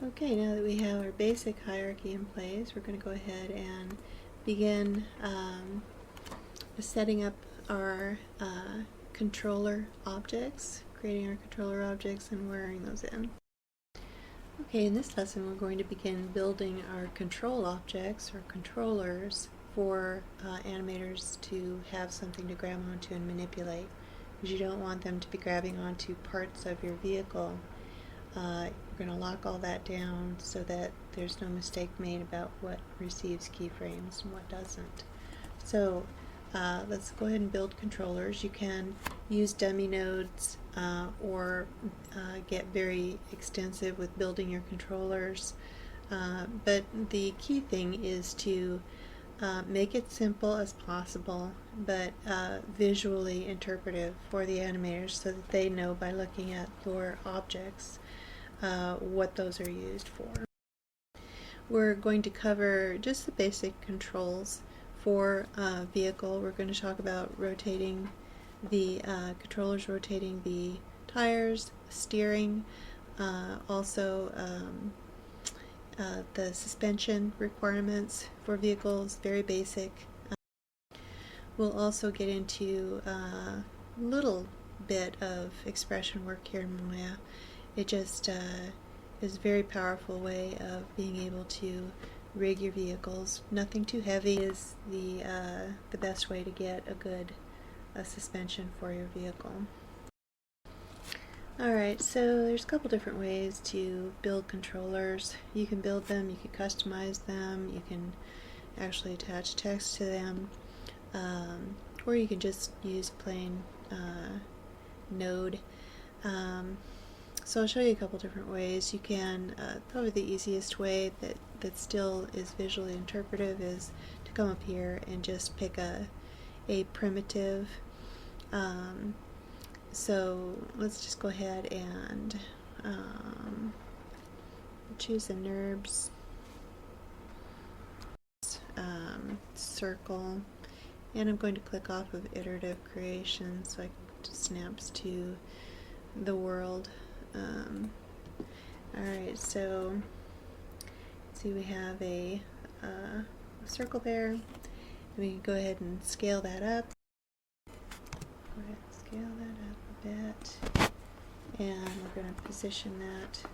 Okay, now that we have our basic hierarchy in place, we're going to go ahead and begin setting up our controller objects, creating our controller objects and wiring those in. Okay, in this lesson we're going to begin building our control objects or controllers for animators to have something to grab onto and manipulate, because you don't want them to be grabbing onto parts of your vehicle. We're going to lock all that down so that there's no mistake made about what receives keyframes and what doesn't. So let's go ahead and build controllers. You can use dummy nodes or get very extensive with building your controllers. But the key thing is to make it simple as possible, but visually interpretive for the animators so that they know by looking at your objects what those are used for. We're going to cover just the basic controls for a vehicle. We're going to talk about rotating the controllers, rotating the tires, steering, also the suspension requirements for vehicles, very basic. We'll also get into a little bit of expression work here in Maya. It just is a very powerful way of being able to rig your vehicles. Nothing too heavy is the best way to get a good suspension for your vehicle. Alright, so there's a couple different ways to build controllers. You can build them, you can customize them, you can actually attach text to them, or you can just use plain node. So I'll show you a couple different ways. You can, probably the easiest way that still is visually interpretive is to come up here and just pick a primitive. So let's just go ahead and choose the NURBS circle, and I'm going to click off of iterative creation so it snaps to the world. Alright, so see we have a circle there, and we can go ahead and scale that up. Go ahead and scale that up a bit, and we're going to position that.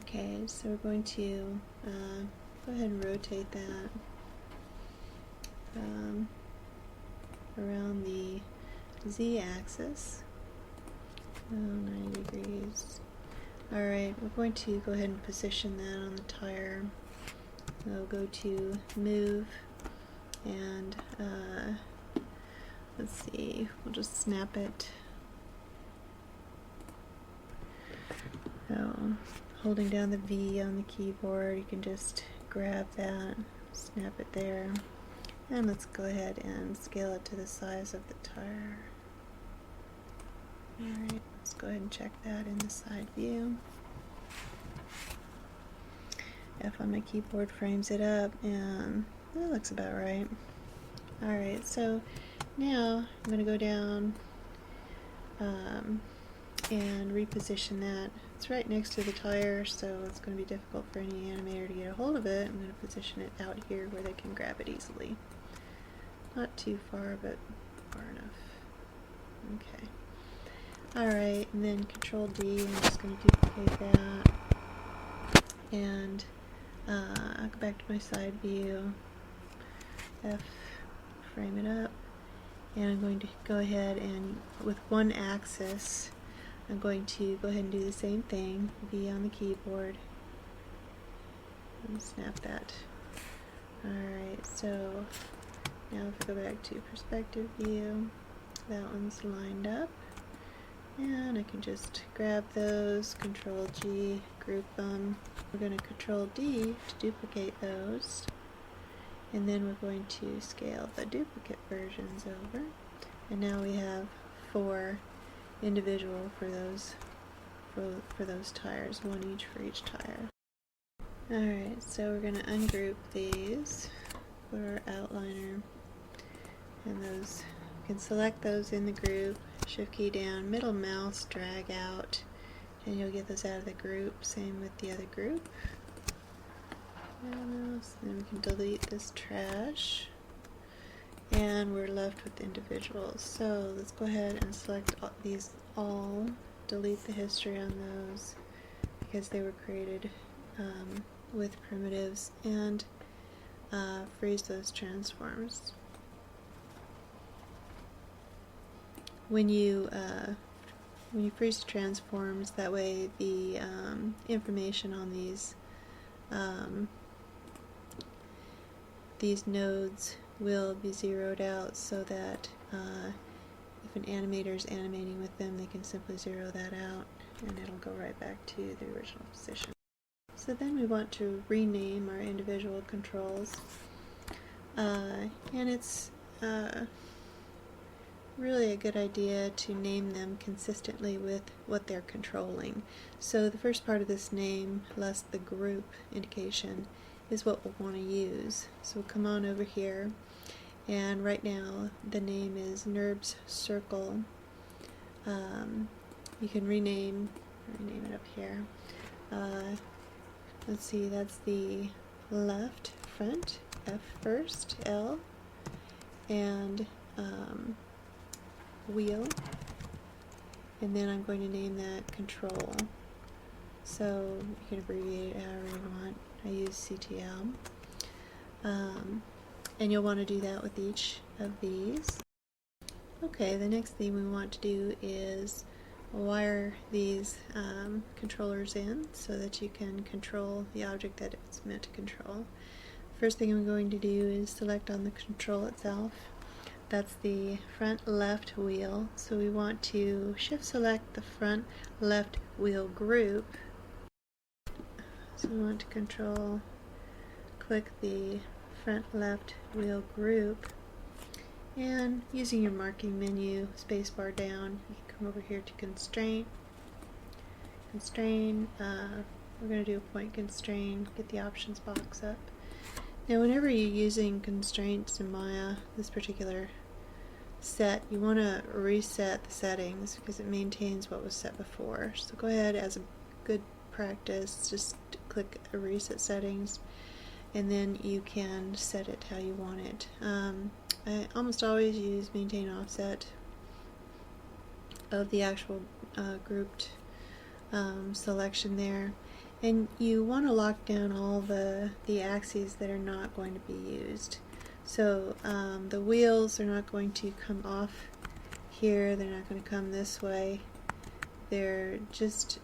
Okay, so we're going to go ahead and rotate that around the z-axis. 90 degrees. Alright, we're going to go ahead and position that on the tire. We'll go to move, and let's see, we'll just snap it. So, holding down the V on the keyboard, you can just grab that, snap it there, and let's go ahead and scale it to the size of the tire. Alright, let's go ahead and check that in the side view. F on my keyboard frames it up, and that looks about right. Alright, so now I'm going to go down and reposition that. It's right next to the tire, so it's going to be difficult for any animator to get a hold of it. I'm going to position it out here where they can grab it easily. Not too far, but far enough. Okay. Alright, and then Control D, I'm just going to duplicate that, and I'll go back to my side view, F, frame it up, and I'm going to go ahead and, with one axis, I'm going to go ahead and do the same thing, V on the keyboard, and snap that. Alright, so now if I go back to perspective view, that one's lined up. And I can just grab those, Control G, group them. We're going to Control D to duplicate those. And then we're going to scale the duplicate versions over. And now we have 4 individual for those tires, 1 each for each tire. Alright, so we're going to ungroup these for our outliner. And those, you can select those in the group. Shift key down, middle mouse, drag out and you'll get those out of the group. Same with the other group. And then we can delete this trash, and we're left with individuals. So let's go ahead and select these all, delete the history on those because they were created with primitives, and freeze those transforms. When you freeze the transforms, that way the information on these nodes will be zeroed out, so that if an animator is animating with them, they can simply zero that out and it'll go right back to the original position. So then we want to rename our individual controls, and it's really a good idea to name them consistently with what they're controlling. So the first part of this name, less the group indication, is what we'll want to use. So we'll come on over here, and right now the name is NURBS Circle. You can rename it up here. Let's see, that's the left front, F first, L, and wheel, and then I'm going to name that control. So you can abbreviate it however you want. I use CTL. And you'll want to do that with each of these. Okay, the next thing we want to do is wire these controllers in so that you can control the object that it's meant to control. First thing I'm going to do is select on the control itself. That's the front left wheel, so we want to shift select the front left wheel group. So we want to click the front left wheel group, and using your marking menu, spacebar down, you can come over here to constrain. We're going to do a point constrain, get the options box up. Now whenever you're using constraints in Maya, this particular set, you want to reset the settings because it maintains what was set before. So go ahead, as a good practice, just click reset settings, and then you can set it how you want it. I almost always use maintain offset of the actual grouped selection there, and you want to lock down all the axes that are not going to be used. So the wheels are not going to come off here, they're not going to come this way, they're just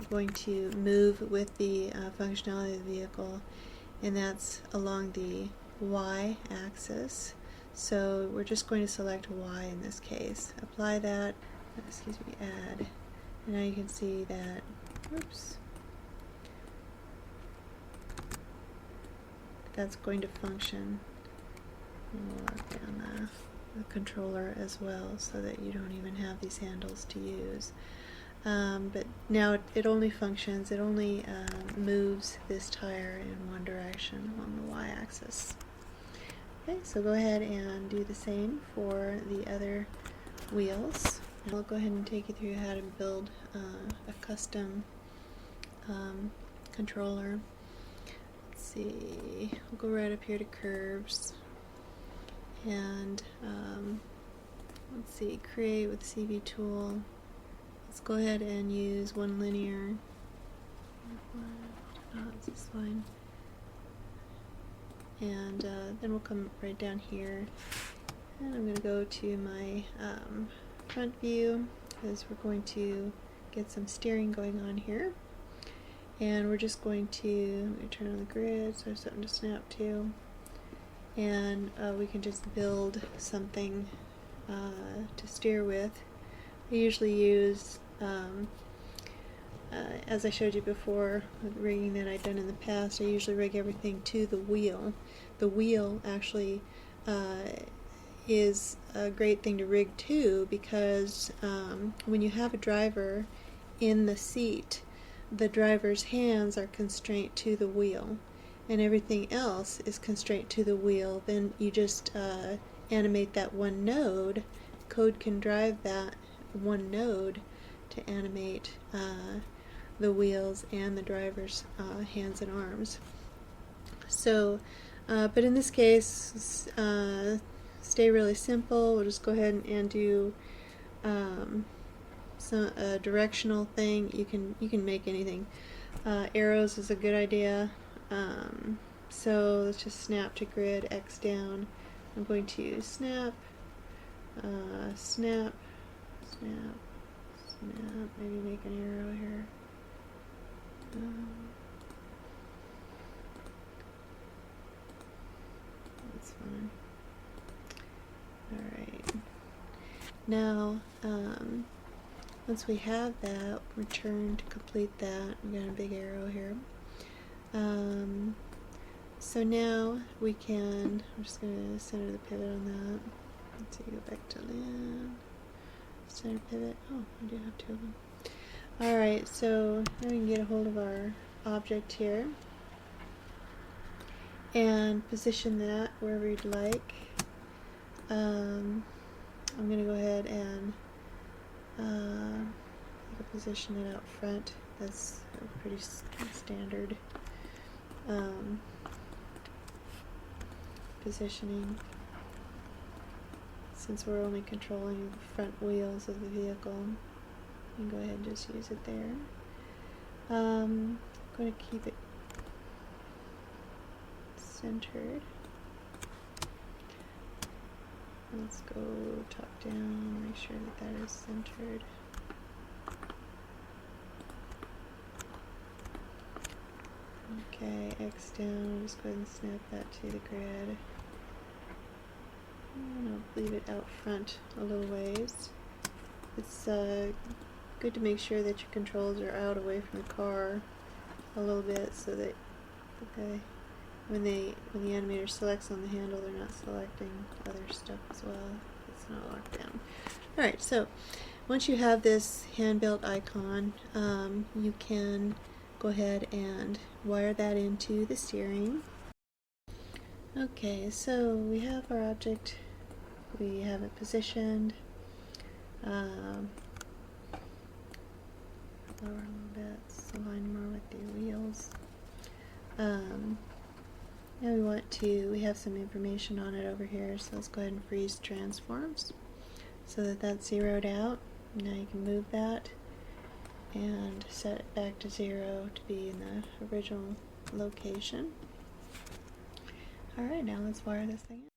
going to move with the functionality of the vehicle, and that's along the Y axis. So we're just going to select Y in this case. Apply that, add, and now you can see that, oops, that's going to function. We'll lock down the controller as well so that you don't even have these handles to use. But now it only functions, it only moves this tire in one direction along the y-axis. Okay, so go ahead and do the same for the other wheels. And I'll go ahead and take you through how to build a custom controller. Let's see, we'll go right up here to curves, and let's see, create with CV tool. Let's go ahead and use one linear. It's this line. And then we'll come right down here, and I'm going to go to my front view because we're going to get some steering going on here. And we're just going to turn on the grid so I have something to snap to. And we can just build something to steer with. I usually use, as I showed you before, with rigging that I'd done in the past, I usually rig everything to the wheel. The wheel actually is a great thing to rig to because when you have a driver in the seat, the driver's hands are constrained to the wheel, and everything else is constrained to the wheel. Then you just animate that one node. Code can drive that one node to animate the wheels and the driver's hands and arms. So, but in this case, stay really simple. We'll just go ahead and do some directional thing. You can make anything. Arrows is a good idea. So let's just snap to grid, X down. I'm going to snap, snap, snap, snap. Maybe make an arrow here. That's fine. Alright. Now, once we have that, return to complete that. We got a big arrow here. So now we can, I'm just going to center the pivot on that. Let's see, go back to land. Center pivot. Oh, I do have two of them. Alright, so now we can get a hold of our object here and position that wherever you'd like. I'm going to go ahead and position it out front. That's a pretty standard positioning, since we're only controlling the front wheels of the vehicle. You can go ahead and just use it there. I'm going to keep it centered. Let's go top down, make sure that that is centered. Okay, X down, just go ahead and snap that to the grid. And I'll leave it out front a little ways. It's good to make sure that your controls are out away from the car a little bit, so that when the animator selects on the handle, they're not selecting other stuff as well. It's not locked down. Alright, so once you have this hand-built icon, you can go ahead and wire that into the steering. Okay, so we have our object, we have it positioned. Lower a little bit, so align more with the wheels. Now we have some information on it over here, so let's go ahead and freeze transforms so that that's zeroed out. Now you can move that and set it back to 0 to be in the original location. Alright, now let's wire this thing in.